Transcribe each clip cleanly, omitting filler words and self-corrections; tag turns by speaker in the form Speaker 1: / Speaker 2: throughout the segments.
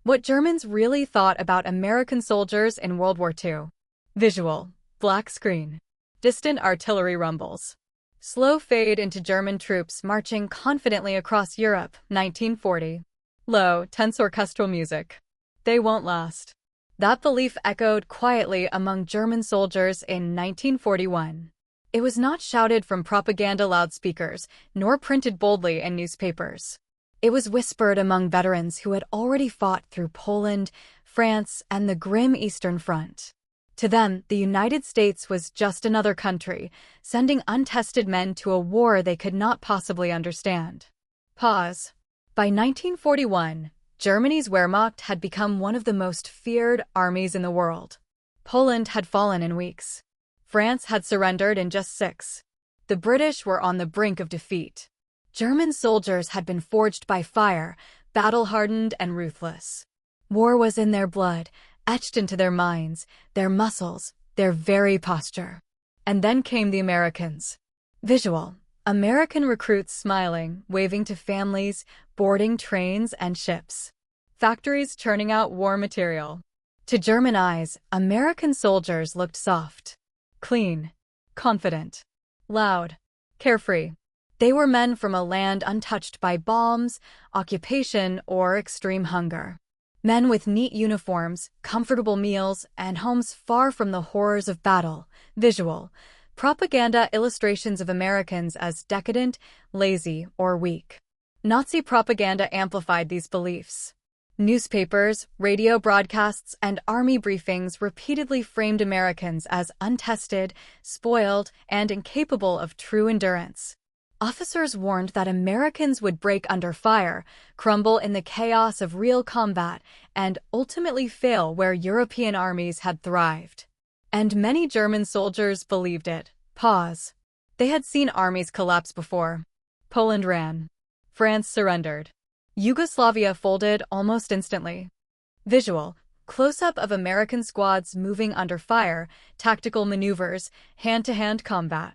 Speaker 1: What Germans really thought about American soldiers in World War II. Visual. Black screen. Distant artillery rumbles. Slow fade into German troops marching confidently across Europe, 1940. Low, tense orchestral music. They won't last. That belief echoed quietly among German soldiers in 1941. It was not shouted from propaganda loudspeakers, nor printed boldly in newspapers. It was whispered among veterans who had already fought through Poland, France, and the grim Eastern Front. To them, the United States was just another country, sending untested men to a war they could not possibly understand. Pause. By 1941, Germany's Wehrmacht had become one of the most feared armies in the world. Poland had fallen in weeks. France had surrendered in just 6. The British were on the brink of defeat. German soldiers had been forged by fire, battle-hardened and ruthless. War was in their blood, etched into their minds, their muscles, their very posture. And then came the Americans. Visual. American recruits smiling, waving to families, boarding trains and ships. Factories churning out war material. To German eyes, American soldiers looked soft, clean, confident, loud, carefree. They were men from a land untouched by bombs, occupation, or extreme hunger. Men with neat uniforms, comfortable meals, and homes far from the horrors of battle. Visual. Propaganda illustrations of Americans as decadent, lazy, or weak. Nazi propaganda amplified these beliefs. Newspapers, radio broadcasts, and army briefings repeatedly framed Americans as untested, spoiled, and incapable of true endurance. Officers warned that Americans would break under fire, crumble in the chaos of real combat, and ultimately fail where European armies had thrived. And many German soldiers believed it. Pause. They had seen armies collapse before. Poland ran. France surrendered. Yugoslavia folded almost instantly. Visual. Close-up of American squads moving under fire, tactical maneuvers, hand-to-hand combat.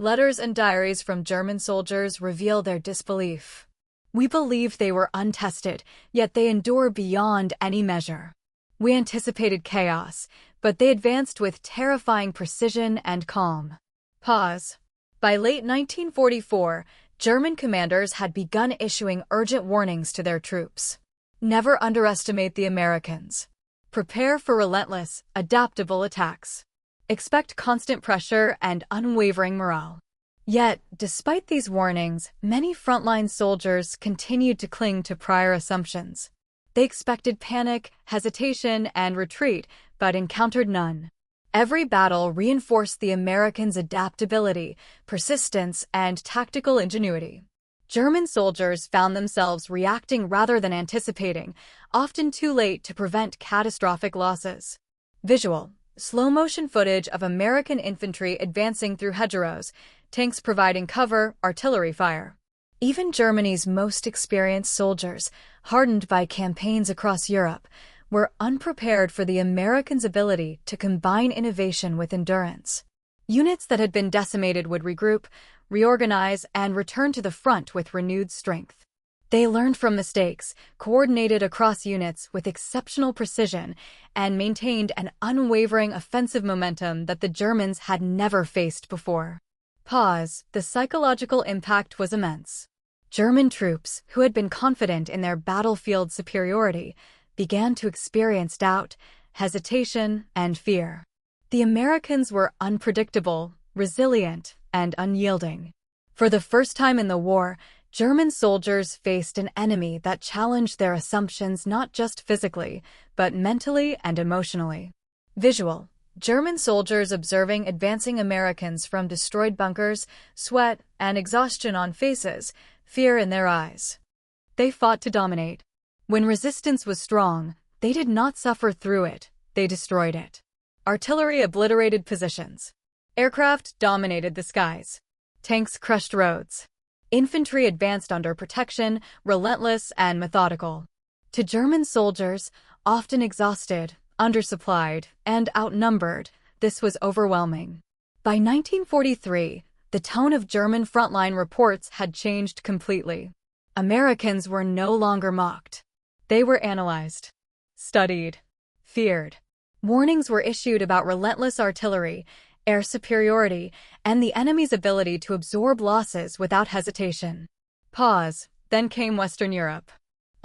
Speaker 1: Letters and diaries from German soldiers reveal their disbelief. We believed they were untested, yet they endure beyond any measure. We anticipated chaos, but they advanced with terrifying precision and calm. Pause. By late 1944, German commanders had begun issuing urgent warnings to their troops. Never underestimate the Americans. Prepare for relentless, adaptable attacks. Expect constant pressure and unwavering morale. Yet, despite these warnings, many frontline soldiers continued to cling to prior assumptions. They expected panic, hesitation, and retreat, but encountered none. Every battle reinforced the Americans' adaptability, persistence, and tactical ingenuity. German soldiers found themselves reacting rather than anticipating, often too late to prevent catastrophic losses. Visual. Slow-motion footage of American infantry advancing through hedgerows, tanks providing cover, artillery fire. Even Germany's most experienced soldiers, hardened by campaigns across Europe, were unprepared for the Americans' ability to combine innovation with endurance. Units that had been decimated would regroup, reorganize, and return to the front with renewed strength. They learned from mistakes, coordinated across units with exceptional precision, and maintained an unwavering offensive momentum that the Germans had never faced before. Pause. The psychological impact was immense. German troops, who had been confident in their battlefield superiority, began to experience doubt, hesitation, and fear. The Americans were unpredictable, resilient, and unyielding. For the first time in the war, German soldiers faced an enemy that challenged their assumptions not just physically, but mentally and emotionally. Visual. German soldiers observing advancing Americans from destroyed bunkers, sweat and exhaustion on faces, fear in their eyes. They fought to dominate. When resistance was strong, they did not suffer through it, they destroyed it. Artillery obliterated positions. Aircraft dominated the skies. Tanks crushed roads. Infantry advanced under protection, relentless and methodical. To German soldiers, often exhausted, undersupplied, and outnumbered, this was overwhelming. By 1943, the tone of German frontline reports had changed completely. Americans were no longer mocked. They were analyzed. studied, feared. Warnings were issued about relentless artillery, air superiority, and the enemy's ability to absorb losses without hesitation. Pause. Then came Western Europe.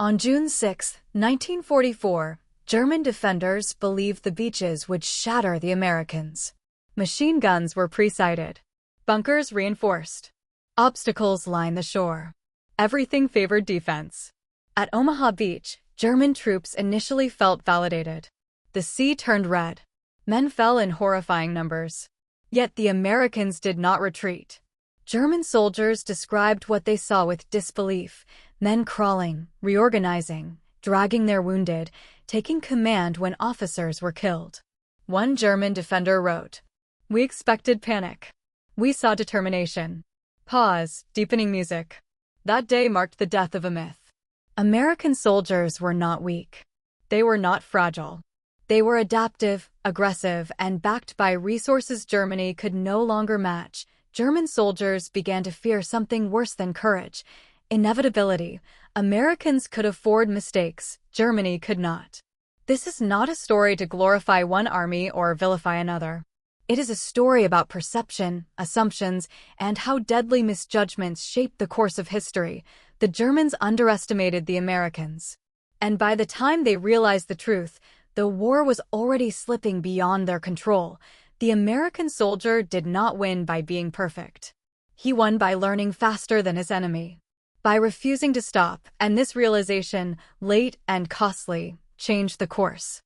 Speaker 1: On June 6, 1944, German defenders believed the beaches would shatter the Americans. Machine guns were pre-sighted. Bunkers reinforced. Obstacles lined the shore. Everything favored defense. At Omaha Beach, German troops initially felt validated. The sea turned red. Men fell in horrifying numbers. Yet the Americans did not retreat. German soldiers described what they saw with disbelief, men crawling, reorganizing, dragging their wounded, taking command when officers were killed. One German defender wrote, "We expected panic. We saw determination." Pause, deepening music. That day marked the death of a myth. American soldiers were not weak. They were not fragile. They were adaptive, aggressive, and backed by resources Germany could no longer match. German soldiers began to fear something worse than courage: inevitability. Americans could afford mistakes, Germany could not. This is not a story to glorify one army or vilify another. It is a story about perception, assumptions, and how deadly misjudgments shape the course of history. The Germans underestimated the Americans. And by the time they realized the truth, the war was already slipping beyond their control. The American soldier did not win by being perfect. He won by learning faster than his enemy, by refusing to stop, and this realization, late and costly, changed the course.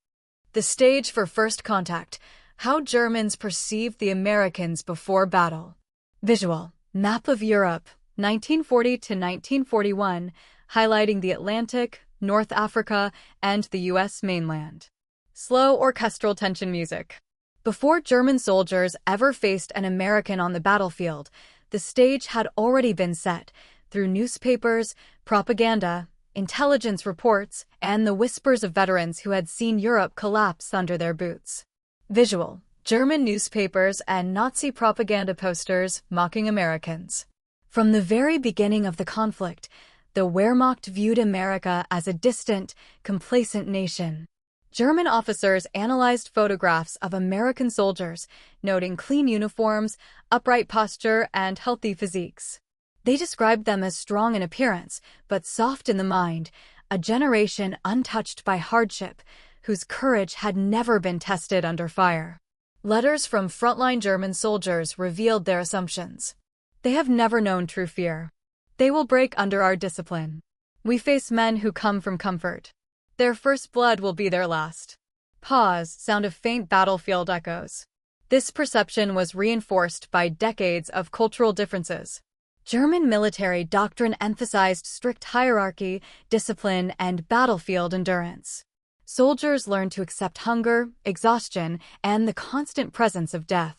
Speaker 1: The stage for first contact: how Germans perceived the Americans before battle. Visual: map of Europe, 1940 to 1941, highlighting the Atlantic, North Africa, and the U.S. mainland. Slow orchestral tension music. Before German soldiers ever faced an American on the battlefield, the stage had already been set through newspapers, propaganda, intelligence reports, and the whispers of veterans who had seen Europe collapse under their boots. Visual: German newspapers and Nazi propaganda posters mocking Americans. From the very beginning of the conflict, the Wehrmacht viewed America as a distant, complacent nation. German officers analyzed photographs of American soldiers, noting clean uniforms, upright posture, and healthy physiques. They described them as strong in appearance, but soft in the mind, a generation untouched by hardship, whose courage had never been tested under fire. Letters from frontline German soldiers revealed their assumptions. They have never known true fear. They will break under our discipline. We face men who come from comfort. Their first blood will be their last. Pause, sound of faint battlefield echoes. This perception was reinforced by decades of cultural differences. German military doctrine emphasized strict hierarchy, discipline, and battlefield endurance. Soldiers learned to accept hunger, exhaustion, and the constant presence of death.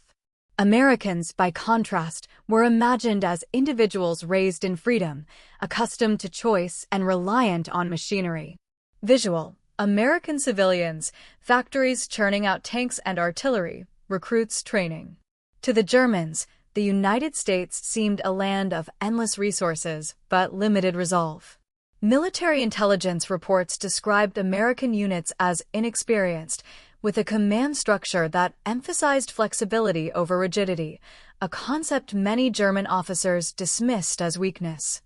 Speaker 1: Americans, by contrast, were imagined as individuals raised in freedom, accustomed to choice and reliant on machinery. Visual: American civilians, factories churning out tanks and artillery, recruits training. To the Germans, the United States seemed a land of endless resources, but limited resolve. Military intelligence reports described American units as inexperienced, with a command structure that emphasized flexibility over rigidity, a concept many German officers dismissed as weakness.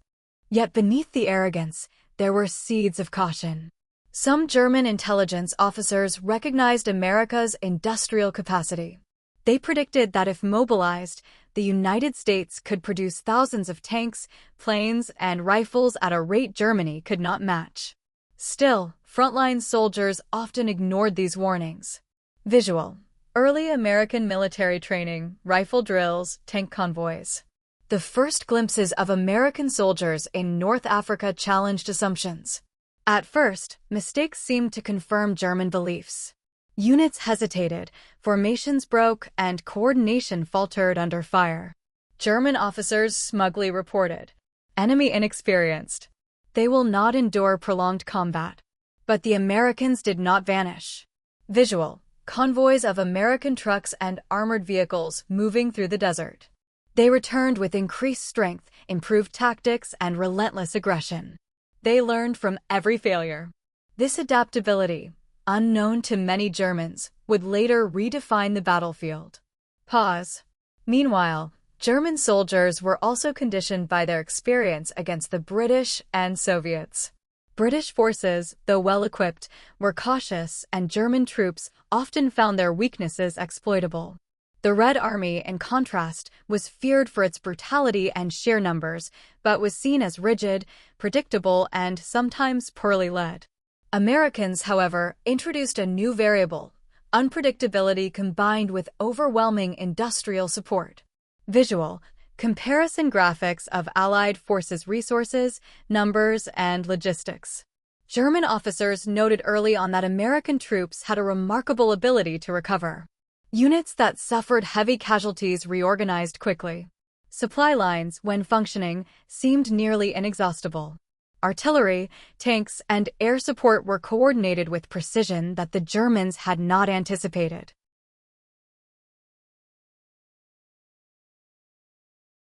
Speaker 1: Yet beneath the arrogance, there were seeds of caution. Some German intelligence officers recognized America's industrial capacity. They predicted that if mobilized, the United States could produce thousands of tanks, planes, and rifles at a rate Germany could not match. Still, frontline soldiers often ignored these warnings. Visual: early American military training, rifle drills, tank convoys. The first glimpses of American soldiers in North Africa challenged assumptions. At first, mistakes seemed to confirm German beliefs. Units hesitated, formations broke, and coordination faltered under fire. German officers smugly reported, "Enemy inexperienced. They will not endure prolonged combat." But the Americans did not vanish. Visual: convoys of American trucks and armored vehicles moving through the desert. They returned with increased strength, improved tactics, and relentless aggression. They learned from every failure. This adaptability, unknown to many Germans, would later redefine the battlefield. Pause. Meanwhile, German soldiers were also conditioned by their experience against the British and Soviets. British forces, though well-equipped, were cautious, and German troops often found their weaknesses exploitable. The Red Army, in contrast, was feared for its brutality and sheer numbers, but was seen as rigid, predictable, and sometimes poorly led. Americans, however, introduced a new variable: unpredictability combined with overwhelming industrial support. Visual comparison graphics of Allied forces' resources, numbers, and logistics. German officers noted early on that American troops had a remarkable ability to recover. Units that suffered heavy casualties reorganized quickly. Supply lines, when functioning, seemed nearly inexhaustible. Artillery, tanks, and air support were coordinated with precision that the Germans had not anticipated.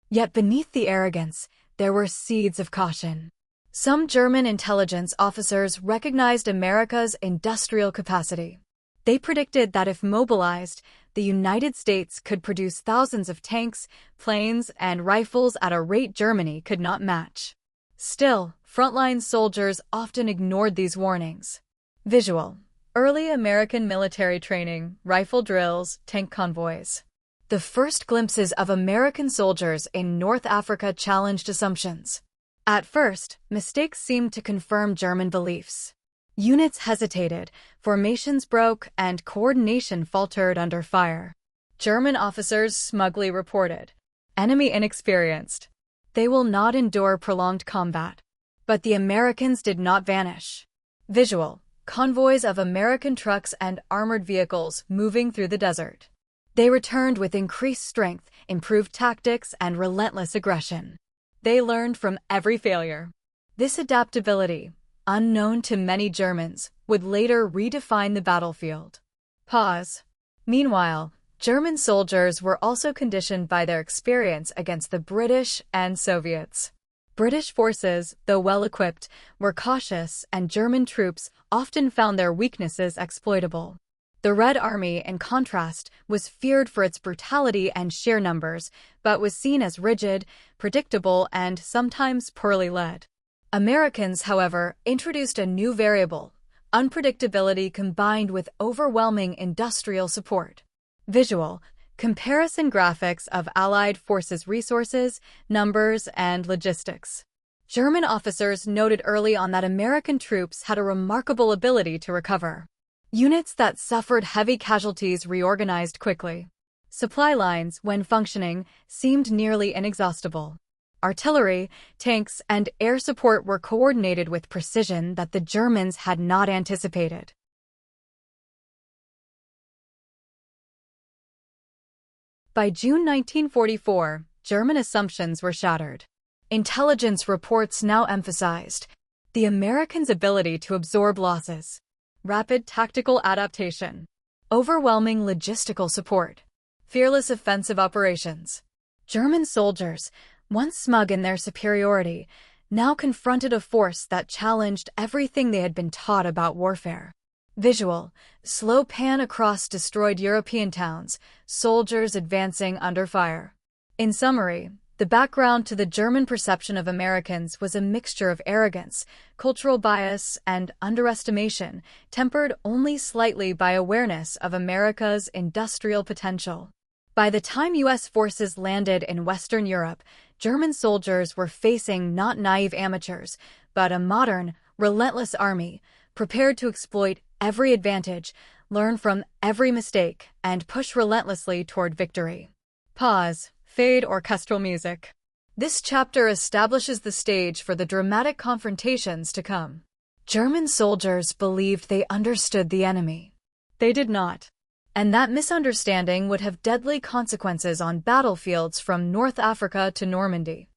Speaker 1: Yet beneath the arrogance, there were seeds of caution. Some German intelligence officers recognized America's industrial capacity. They predicted that if mobilized, the United States could produce thousands of tanks, planes, and rifles at a rate Germany could not match. Still, frontline soldiers often ignored these warnings. Visual. Early American military training, rifle drills, tank convoys. The first glimpses of American soldiers in North Africa challenged assumptions. At first, mistakes seemed to confirm German beliefs. Units hesitated, formations broke, and coordination faltered under fire. German officers smugly reported, "Enemy inexperienced. They will not endure prolonged combat." But the Americans did not vanish. Visual. Convoys of American trucks and armored vehicles moving through the desert. They returned with increased strength, improved tactics, and relentless aggression. They learned from every failure. This adaptability, unknown to many Germans, would later redefine the battlefield. Pause. Meanwhile, German soldiers were also conditioned by their experience against the British and Soviets. British forces, though well-equipped, were cautious, and German troops often found their weaknesses exploitable. The Red Army, in contrast, was feared for its brutality and sheer numbers, but was seen as rigid, predictable, and sometimes poorly led. Americans, however, introduced a new variable: unpredictability combined with overwhelming industrial support. Visual comparison graphics of Allied forces' resources, numbers, and logistics. German officers noted early on that American troops had a remarkable ability to recover. Units that suffered heavy casualties reorganized quickly. Supply lines, when functioning, seemed nearly inexhaustible. Artillery, tanks, and air support were coordinated with precision that the Germans had not anticipated. By June 1944, German assumptions were shattered. Intelligence reports now emphasized the Americans' ability to absorb losses, rapid tactical adaptation, overwhelming logistical support, fearless offensive operations. German soldiers, once smug in their superiority, now confronted a force that challenged everything they had been taught about warfare. Visual, slow pan across destroyed European towns, soldiers advancing under fire. In summary, the background to the German perception of Americans was a mixture of arrogance, cultural bias, and underestimation, tempered only slightly by awareness of America's industrial potential. By the time U.S. forces landed in Western Europe, German soldiers were facing not naive amateurs, but a modern, relentless army, prepared to exploit every advantage, learn from every mistake, and push relentlessly toward victory. Pause. Fade orchestral music. This chapter establishes the stage for the dramatic confrontations to come. German soldiers believed they understood the enemy. They did not. And that misunderstanding would have deadly consequences on battlefields from North Africa to Normandy.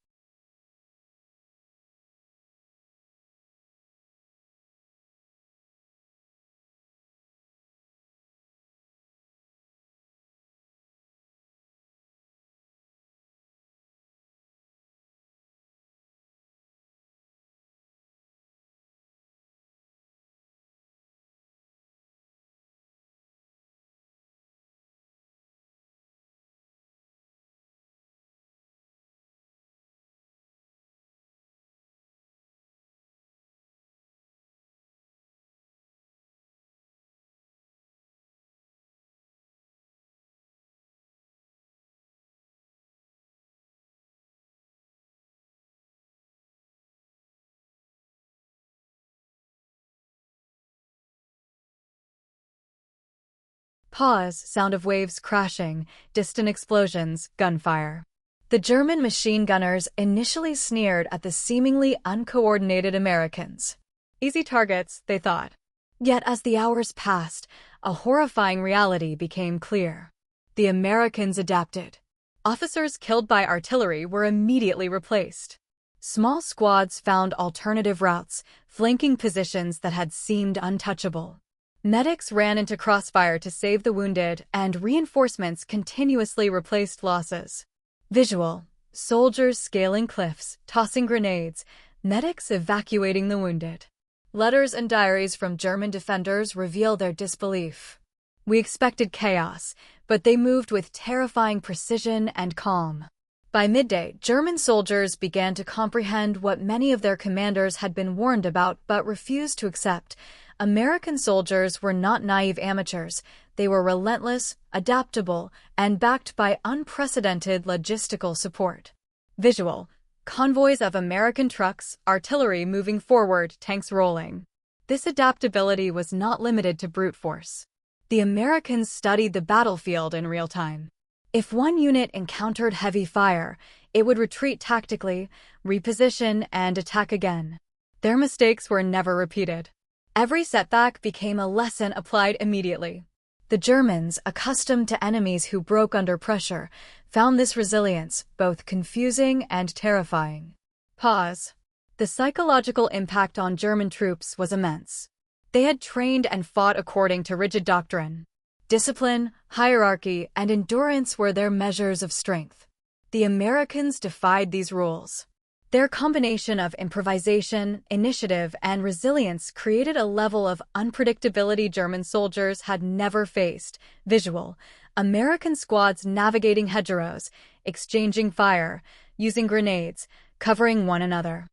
Speaker 1: Pause, sound of waves crashing, distant explosions, gunfire. The German machine gunners initially sneered at the seemingly uncoordinated Americans. Easy targets, they thought. Yet as the hours passed, a horrifying reality became clear. The Americans adapted. Officers killed by artillery were immediately replaced. Small squads found alternative routes, flanking positions that had seemed untouchable. Medics ran into crossfire to save the wounded, and reinforcements continuously replaced losses. Visual: soldiers scaling cliffs, tossing grenades, medics evacuating the wounded. Letters and diaries from German defenders reveal their disbelief. We expected chaos, but they moved with terrifying precision and calm. By midday, German soldiers began to comprehend what many of their commanders had been warned about but refused to accept. American soldiers were not naive amateurs. They were relentless, adaptable, and backed by unprecedented logistical support. Visual: convoys of American trucks, artillery moving forward, tanks rolling. This adaptability was not limited to brute force. The Americans studied the battlefield in real time. If one unit encountered heavy fire, it would retreat tactically, reposition, and attack again. Their mistakes were never repeated. Every setback became a lesson applied immediately. The Germans, accustomed to enemies who broke under pressure, found this resilience both confusing and terrifying. Pause. The psychological impact on German troops was immense. They had trained and fought according to rigid doctrine. Discipline, hierarchy, and endurance were their measures of strength. The Americans defied these rules. Their combination of improvisation, initiative, and resilience created a level of unpredictability German soldiers had never faced. Visual: American squads navigating hedgerows, exchanging fire, using grenades, covering one another.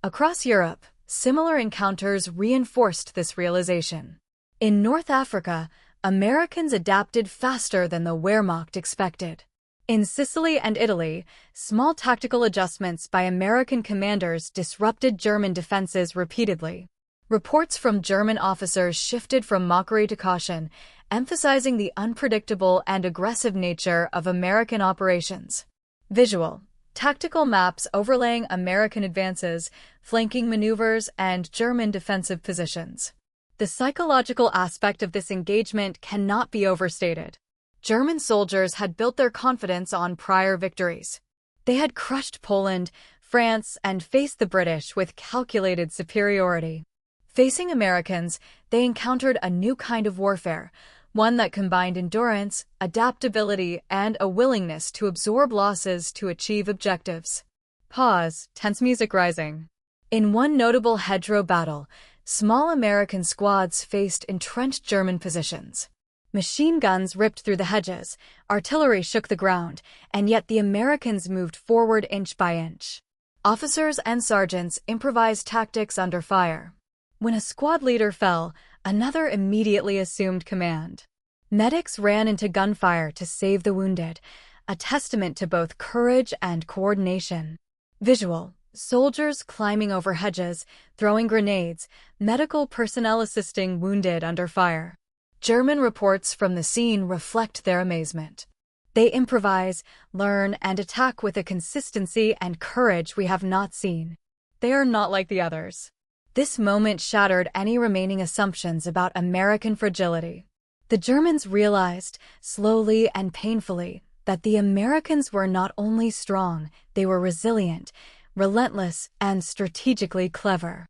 Speaker 1: Across Europe, similar encounters reinforced this realization. In North Africa, Americans adapted faster than the Wehrmacht expected. In Sicily and Italy, small tactical adjustments by American commanders disrupted German defenses repeatedly. Reports from German officers shifted from mockery to caution, emphasizing the unpredictable and aggressive nature of American operations. Visual: tactical maps overlaying American advances, flanking maneuvers, and German defensive positions. The psychological aspect of this engagement cannot be overstated. German soldiers had built their confidence on prior victories. They had crushed Poland, France, and faced the British with calculated superiority. Facing Americans, they encountered a new kind of warfare, one that combined endurance, adaptability, and a willingness to absorb losses to achieve objectives. Pause, tense music rising. In one notable hedgerow battle, small American squads faced entrenched German positions. Machine guns ripped through the hedges, artillery shook the ground, and yet the Americans moved forward inch by inch. Officers and sergeants improvised tactics under fire. When a squad leader fell, another immediately assumed command. Medics ran into gunfire to save the wounded, a testament to both courage and coordination. Visual: soldiers climbing over hedges, throwing grenades, medical personnel assisting wounded under fire. German reports from the scene reflect their amazement. They improvise, learn, and attack with a consistency and courage we have not seen. They are not like the others. This moment shattered any remaining assumptions about American fragility. The Germans realized, slowly and painfully, that the Americans were not only strong, they were resilient, relentless, and strategically clever.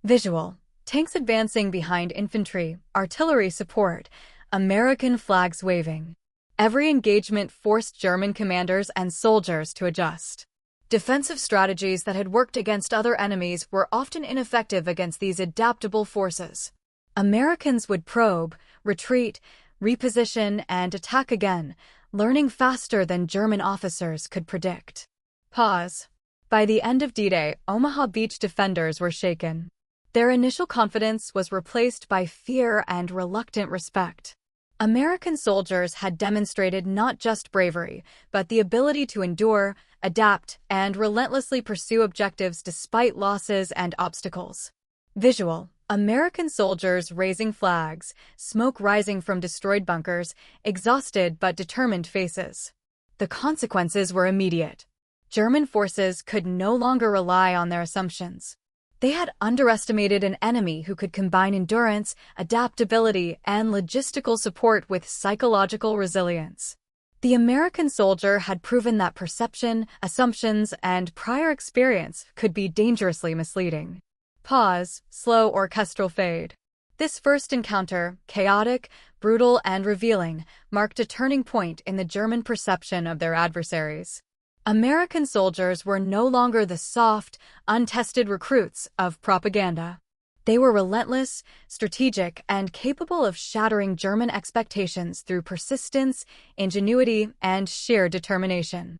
Speaker 1: Visual: tanks advancing behind infantry, artillery support, American flags waving. Every engagement forced German commanders and soldiers to adjust. Defensive strategies that had worked against other enemies were often ineffective against these adaptable forces. Americans would probe, retreat, reposition, and attack again, learning faster than German officers could predict. Pause. By the end of D-Day, Omaha Beach defenders were shaken. Their initial confidence was replaced by fear and reluctant respect. American soldiers had demonstrated not just bravery, but the ability to endure, adapt, and relentlessly pursue objectives despite losses and obstacles. Visual: American soldiers raising flags, smoke rising from destroyed bunkers, exhausted but determined faces. The consequences were immediate. German forces could no longer rely on their assumptions. They had underestimated an enemy who could combine endurance, adaptability, and logistical support with psychological resilience. The American soldier had proven that perception, assumptions, and prior experience could be dangerously misleading. Pause, slow orchestral fade. This first encounter, chaotic, brutal, and revealing, marked a turning point in the German perception of their adversaries. American soldiers were no longer the soft, untested recruits of propaganda. They were relentless, strategic, and capable of shattering German expectations through persistence, ingenuity, and sheer determination.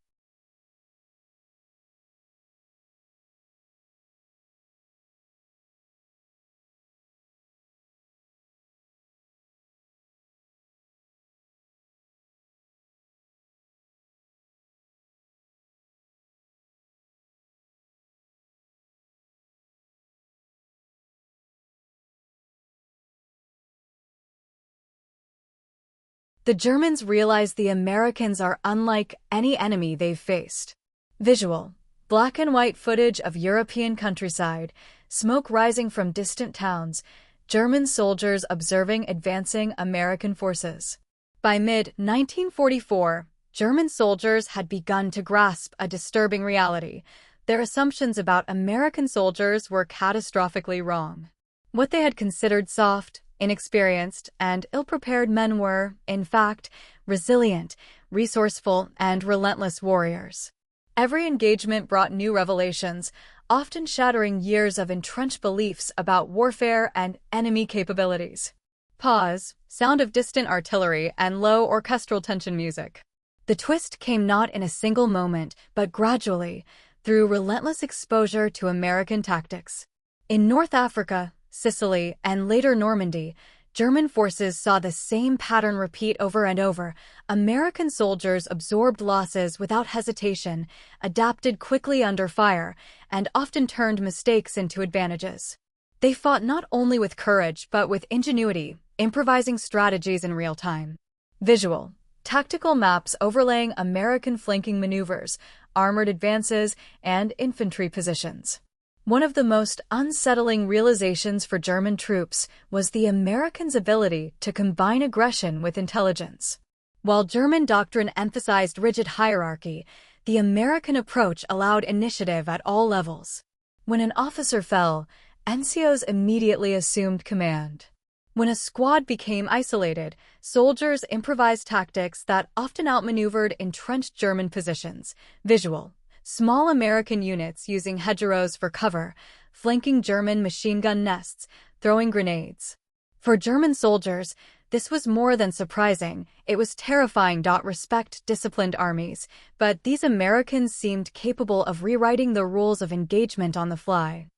Speaker 1: The Germans realize the Americans are unlike any enemy they've faced. Visual: black and white footage of European countryside, smoke rising from distant towns, German soldiers observing advancing American forces. By mid-1944, German soldiers had begun to grasp a disturbing reality. Their assumptions about American soldiers were catastrophically wrong. What they had considered soft, inexperienced, and ill-prepared men were, in fact, resilient, resourceful, and relentless warriors. Every engagement brought new revelations, often shattering years of entrenched beliefs about warfare and enemy capabilities. Pause, sound of distant artillery, and low orchestral tension music. The twist came not in a single moment, but gradually, through relentless exposure to American tactics. In North Africa, Sicily, and later Normandy, German forces saw the same pattern repeat over and over. American soldiers absorbed losses without hesitation, adapted quickly under fire, and often turned mistakes into advantages. They fought not only with courage but with ingenuity, improvising strategies in real time. Visual: tactical maps overlaying American flanking maneuvers, armored advances, and infantry positions. One of the most unsettling realizations for German troops was the Americans' ability to combine aggression with intelligence. While German doctrine emphasized rigid hierarchy, the American approach allowed initiative at all levels. When an officer fell, NCOs immediately assumed command. When a squad became isolated, soldiers improvised tactics that often outmaneuvered entrenched German positions. Visual: small American units using hedgerows for cover, flanking German machine gun nests, throwing grenades. For German soldiers, this was more than surprising, it was terrifying. Respect disciplined armies, but these Americans seemed capable of rewriting the rules of engagement on the fly.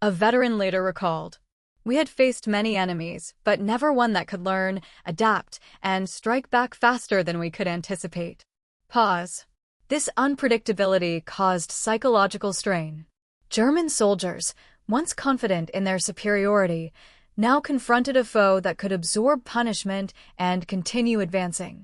Speaker 1: A veteran later recalled, "We had faced many enemies, but never one that could learn, adapt, and strike back faster than we could anticipate." Pause. This unpredictability caused psychological strain. German soldiers, once confident in their superiority, now confronted a foe that could absorb punishment and continue advancing.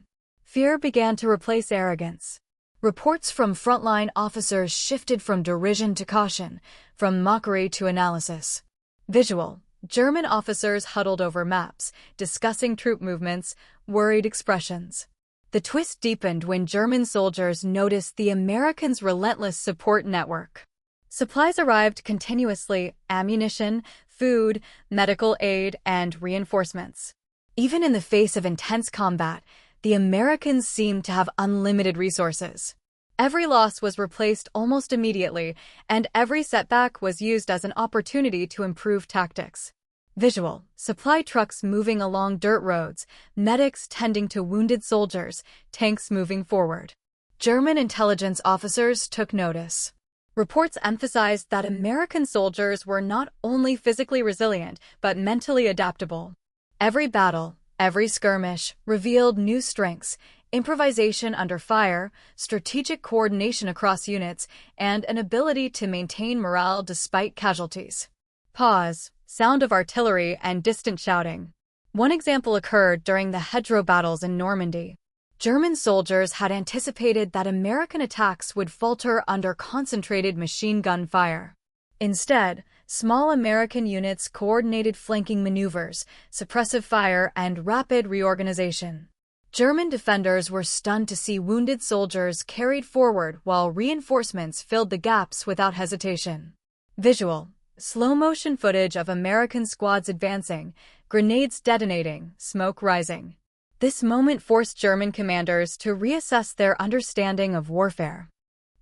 Speaker 1: Fear began to replace arrogance. Reports from frontline officers shifted from derision to caution, from mockery to analysis. Visual: German officers huddled over maps, discussing troop movements, worried expressions. The twist deepened when German soldiers noticed the Americans' relentless support network. Supplies arrived continuously: ammunition, food, medical aid, and reinforcements. Even in the face of intense combat, the Americans seemed to have unlimited resources. Every loss was replaced almost immediately, and every setback was used as an opportunity to improve tactics. Visual: supply trucks moving along dirt roads, medics tending to wounded soldiers, tanks moving forward. German intelligence officers took notice. Reports emphasized that American soldiers were not only physically resilient, but mentally adaptable. Every battle, Every skirmish revealed new strengths: improvisation under fire, strategic coordination across units, and an ability to maintain morale despite casualties. Pause. Sound of artillery and distant shouting. One example occurred during the hedgerow battles in Normandy. German soldiers had anticipated that American attacks would falter under concentrated machine gun fire. Instead, small American units coordinated flanking maneuvers, suppressive fire, and rapid reorganization. German defenders were stunned to see wounded soldiers carried forward while reinforcements filled the gaps without hesitation. Visual. Slow-motion footage of American squads advancing, grenades detonating, smoke rising. This moment forced German commanders to reassess their understanding of warfare.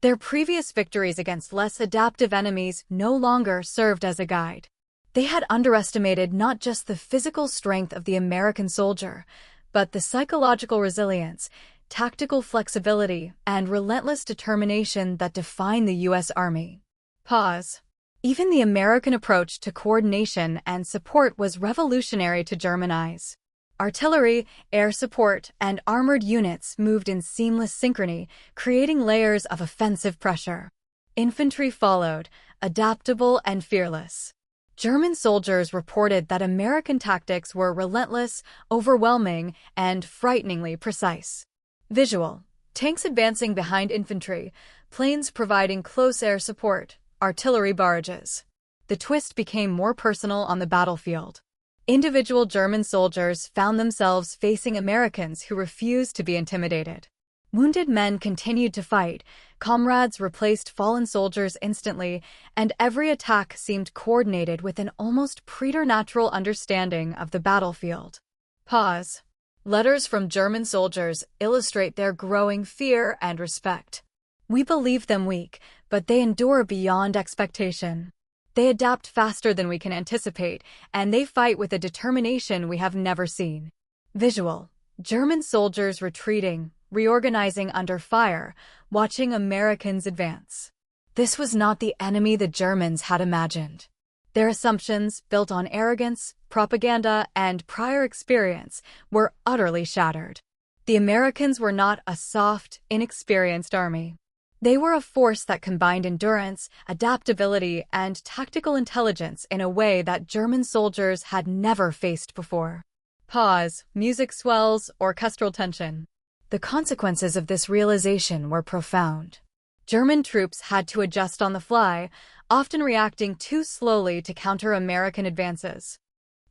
Speaker 1: Their previous victories against less adaptive enemies no longer served as a guide. They had underestimated not just the physical strength of the American soldier, but the psychological resilience, tactical flexibility, and relentless determination that define the U.S. Army. Pause. Even the American approach to coordination and support was revolutionary to German eyes. Artillery, air support, and armored units moved in seamless synchrony, creating layers of offensive pressure. Infantry followed, adaptable and fearless. German soldiers reported that American tactics were relentless, overwhelming, and frighteningly precise. Visual. Tanks advancing behind infantry, planes providing close air support, artillery barrages. The twist became more personal on the battlefield. Individual German soldiers found themselves facing Americans who refused to be intimidated. Wounded men continued to fight, comrades replaced fallen soldiers instantly, and every attack seemed coordinated with an almost preternatural understanding of the battlefield. Pause. Letters from German soldiers illustrate their growing fear and respect. We believe them weak, but they endure beyond expectation. They adapt faster than we can anticipate, and they fight with a determination we have never seen. Visual. German soldiers retreating, reorganizing under fire, watching Americans advance. This was not the enemy the Germans had imagined. Their assumptions, built on arrogance, propaganda, and prior experience, were utterly shattered. The Americans were not a soft, inexperienced army. They were a force that combined endurance, adaptability, and tactical intelligence in a way that German soldiers had never faced before. Pause. Music swells, orchestral tension. The consequences of this realization were profound. German troops had to adjust on the fly, often reacting too slowly to counter American advances.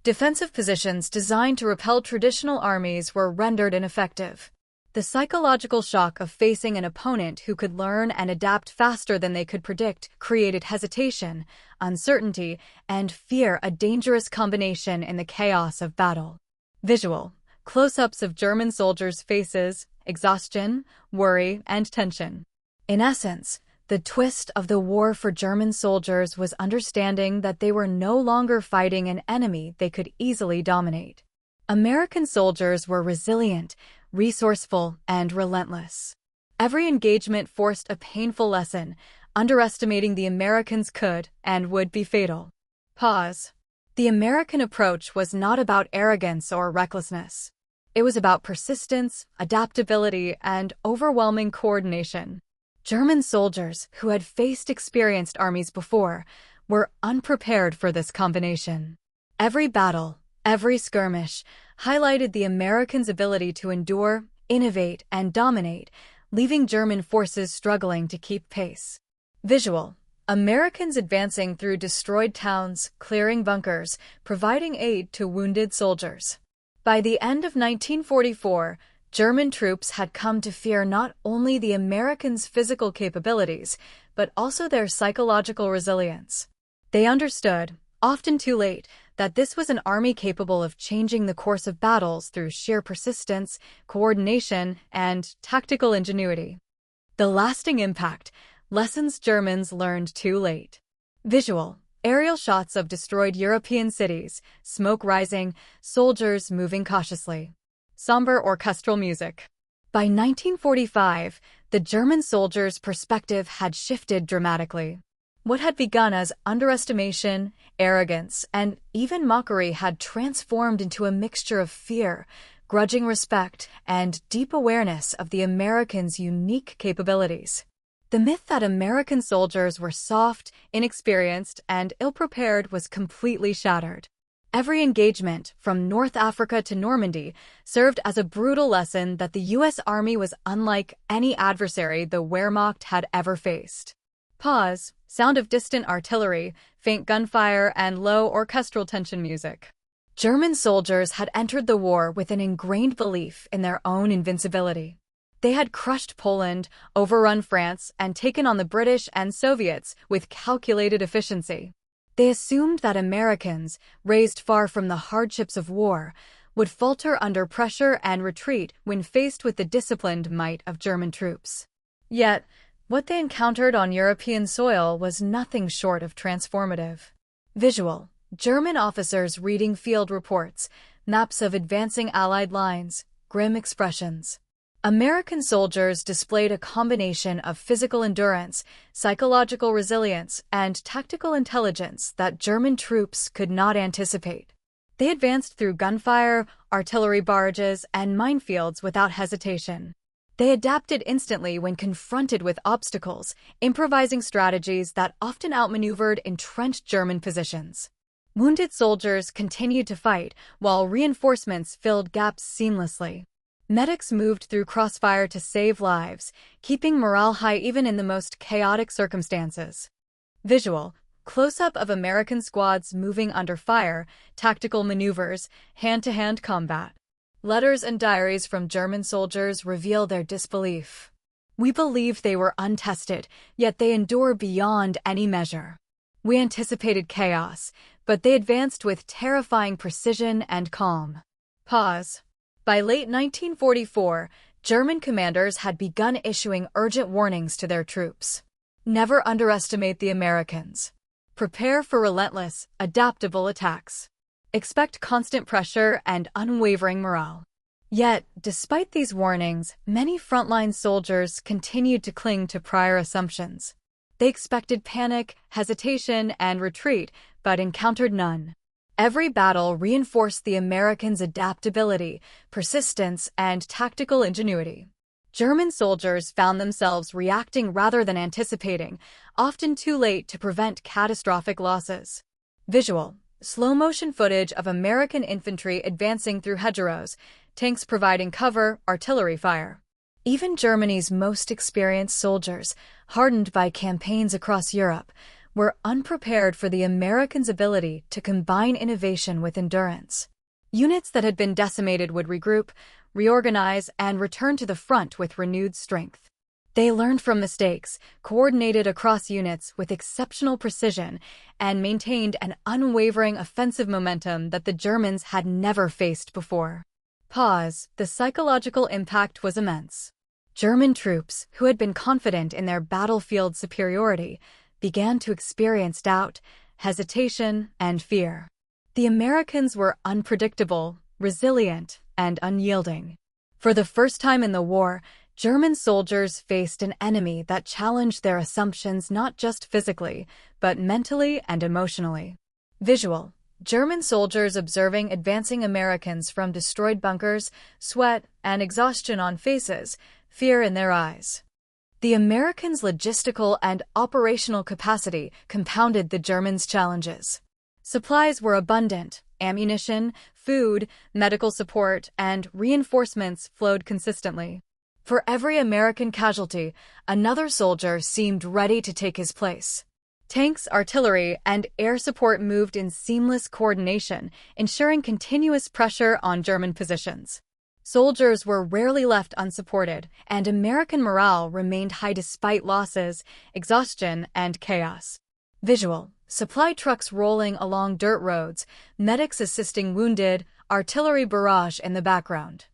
Speaker 1: Defensive positions designed to repel traditional armies were rendered ineffective. The psychological shock of facing an opponent who could learn and adapt faster than they could predict created hesitation, uncertainty, and fear, a dangerous combination in the chaos of battle. Visual. Close-ups of German soldiers' faces, exhaustion, worry, and tension. In essence, the twist of the war for German soldiers was understanding that they were no longer fighting an enemy they could easily dominate. American soldiers were resilient, resourceful, and relentless. Every engagement forced a painful lesson: underestimating the Americans could and would be fatal. Pause. The American approach was not about arrogance or recklessness. It was about persistence, adaptability, and overwhelming coordination. German soldiers, who had faced experienced armies before, were unprepared for this combination. Every battle, every skirmish, highlighted the Americans' ability to endure, innovate, and dominate, leaving German forces struggling to keep pace. Visual. Americans advancing through destroyed towns, clearing bunkers, providing aid to wounded soldiers. By the end of 1944, German troops had come to fear not only the Americans' physical capabilities, but also their psychological resilience. They understood, often too late, that this was an army capable of changing the course of battles through sheer persistence, coordination, and tactical ingenuity. The lasting impact: lessons Germans learned too late. Visual. Aerial shots of destroyed European cities, smoke rising, soldiers moving cautiously. Somber orchestral music. By 1945, the German soldiers' perspective had shifted dramatically. What had begun as underestimation, arrogance, and even mockery had transformed into a mixture of fear, grudging respect, and deep awareness of the Americans' unique capabilities. The myth that American soldiers were soft, inexperienced, and ill-prepared was completely shattered. Every engagement, from North Africa to Normandy, served as a brutal lesson that the U.S. Army was unlike any adversary the Wehrmacht had ever faced. Pause. Sound of distant artillery, faint gunfire, and low orchestral tension music. German soldiers had entered the war with an ingrained belief in their own invincibility. They had crushed Poland, overrun France, and taken on the British and Soviets with calculated efficiency. They assumed that Americans, raised far from the hardships of war, would falter under pressure and retreat when faced with the disciplined might of German troops. Yet, what they encountered on European soil was nothing short of transformative. Visual. German officers reading field reports, maps of advancing Allied lines, grim expressions. American soldiers displayed a combination of physical endurance, psychological resilience, and tactical intelligence that German troops could not anticipate. They advanced through gunfire, artillery barrages, and minefields without hesitation. They adapted instantly when confronted with obstacles, improvising strategies that often outmaneuvered entrenched German positions. Wounded soldiers continued to fight, while reinforcements filled gaps seamlessly. Medics moved through crossfire to save lives, keeping morale high even in the most chaotic circumstances. Visual. Close-up of American squads moving under fire, tactical maneuvers, hand-to-hand combat. Letters and diaries from German soldiers reveal their disbelief. We believed they were untested, yet they endure beyond any measure. We anticipated chaos, but they advanced with terrifying precision and calm. Pause. By late 1944, German commanders had begun issuing urgent warnings to their troops. Never underestimate the Americans. Prepare for relentless, adaptable attacks. Expect constant pressure and unwavering morale. Yet, despite these warnings, many frontline soldiers continued to cling to prior assumptions. They expected panic, hesitation, and retreat, but encountered none. Every battle reinforced the Americans' adaptability, persistence, and tactical ingenuity. German soldiers found themselves reacting rather than anticipating, often too late to prevent catastrophic losses. Visual. Slow-motion footage of American infantry advancing through hedgerows, tanks providing cover, artillery fire. Even Germany's most experienced soldiers, hardened by campaigns across Europe, were unprepared for the Americans' ability to combine innovation with endurance. Units that had been decimated would regroup, reorganize, and return to the front with renewed strength. They learned from mistakes, coordinated across units with exceptional precision, and maintained an unwavering offensive momentum that the Germans had never faced before. Pause. The psychological impact was immense. German troops, who had been confident in their battlefield superiority, began to experience doubt, hesitation, and fear. The Americans were unpredictable, resilient, and unyielding. For the first time in the war, German soldiers faced an enemy that challenged their assumptions not just physically, but mentally and emotionally. Visual. German soldiers observing advancing Americans from destroyed bunkers, sweat and exhaustion on faces, fear in their eyes. The Americans' logistical and operational capacity compounded the Germans' challenges. Supplies were abundant, ammunition, food, medical support, and reinforcements flowed consistently. For every American casualty, another soldier seemed ready to take his place. Tanks, artillery, and air support moved in seamless coordination, ensuring continuous pressure on German positions. Soldiers were rarely left unsupported, and American morale remained high despite losses, exhaustion, and chaos. Visual. Supply trucks rolling along dirt roads, medics assisting wounded, artillery barrage in the background.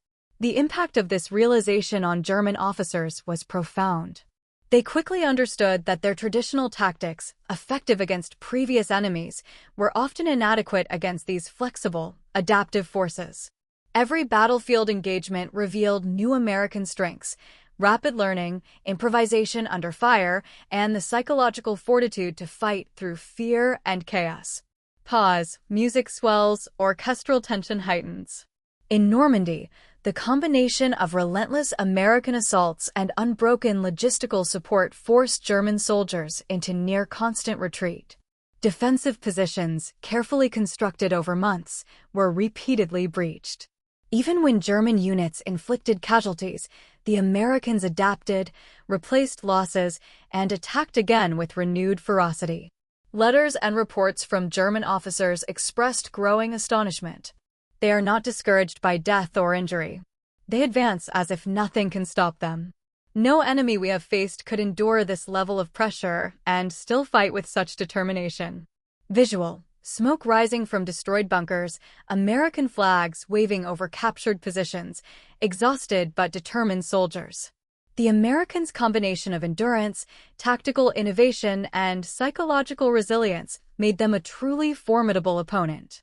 Speaker 1: The impact of this realization on German officers was profound. They quickly understood that their traditional tactics, effective against previous enemies, were often inadequate against these flexible, adaptive forces. Every battlefield engagement revealed new American strengths, rapid learning, improvisation under fire, and the psychological fortitude to fight through fear and chaos. Pause, music swells, orchestral tension heightens. In Normandy, the combination of relentless American assaults and unbroken logistical support forced German soldiers into near-constant retreat. Defensive positions, carefully constructed over months, were repeatedly breached. Even when German units inflicted casualties, the Americans adapted, replaced losses, and attacked again with renewed ferocity. Letters and reports from German officers expressed growing astonishment. They are not discouraged by death or injury. They advance as if nothing can stop them. No enemy we have faced could endure this level of pressure and still fight with such determination. Visual: smoke rising from destroyed bunkers, American flags waving over captured positions, exhausted but determined soldiers. The Americans' combination of endurance, tactical innovation, and psychological resilience made them a truly formidable opponent.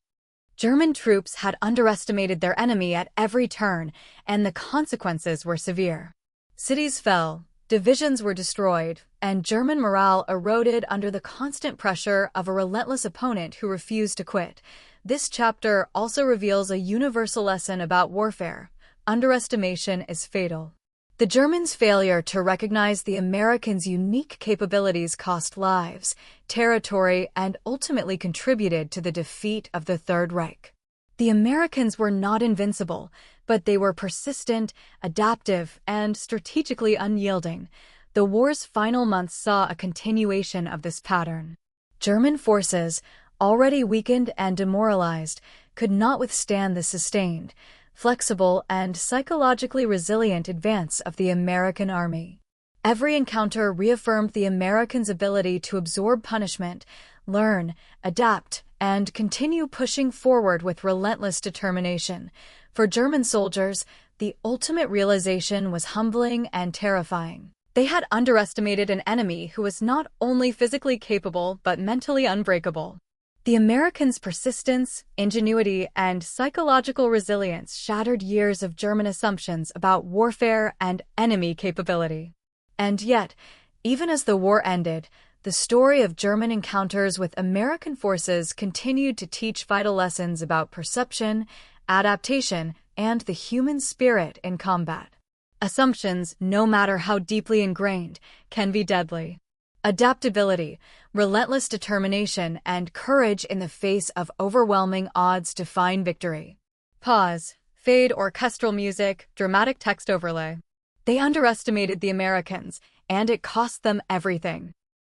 Speaker 1: German troops had underestimated their enemy at every turn, and the consequences were severe. Cities fell, divisions were destroyed, and German morale eroded under the constant pressure of a relentless opponent who refused to quit. This chapter also reveals a universal lesson about warfare: underestimation is fatal. The Germans' failure to recognize the Americans' unique capabilities cost lives, territory, and ultimately contributed to the defeat of the Third Reich. The Americans were not invincible, but they were persistent, adaptive, and strategically unyielding. The war's final months saw a continuation of this pattern. German forces, already weakened and demoralized, could not withstand the sustained, flexible, and psychologically resilient advance of the American army. Every encounter reaffirmed the Americans' ability to absorb punishment, learn, adapt, and continue pushing forward with relentless determination. For German soldiers, the ultimate realization was humbling and terrifying. They had underestimated an enemy who was not only physically capable but mentally unbreakable. The Americans' persistence, ingenuity, and psychological resilience shattered years of German assumptions about warfare and enemy capability. And yet, even as the war ended, the story of German encounters with American forces continued to teach vital lessons about perception, adaptation, and the human spirit in combat. Assumptions, no matter how deeply ingrained, can be deadly. Adaptability, relentless determination, and courage in the face of overwhelming odds define victory. Pause, fade, orchestral music, dramatic text overlay. They underestimated the Americans, and it cost them everything.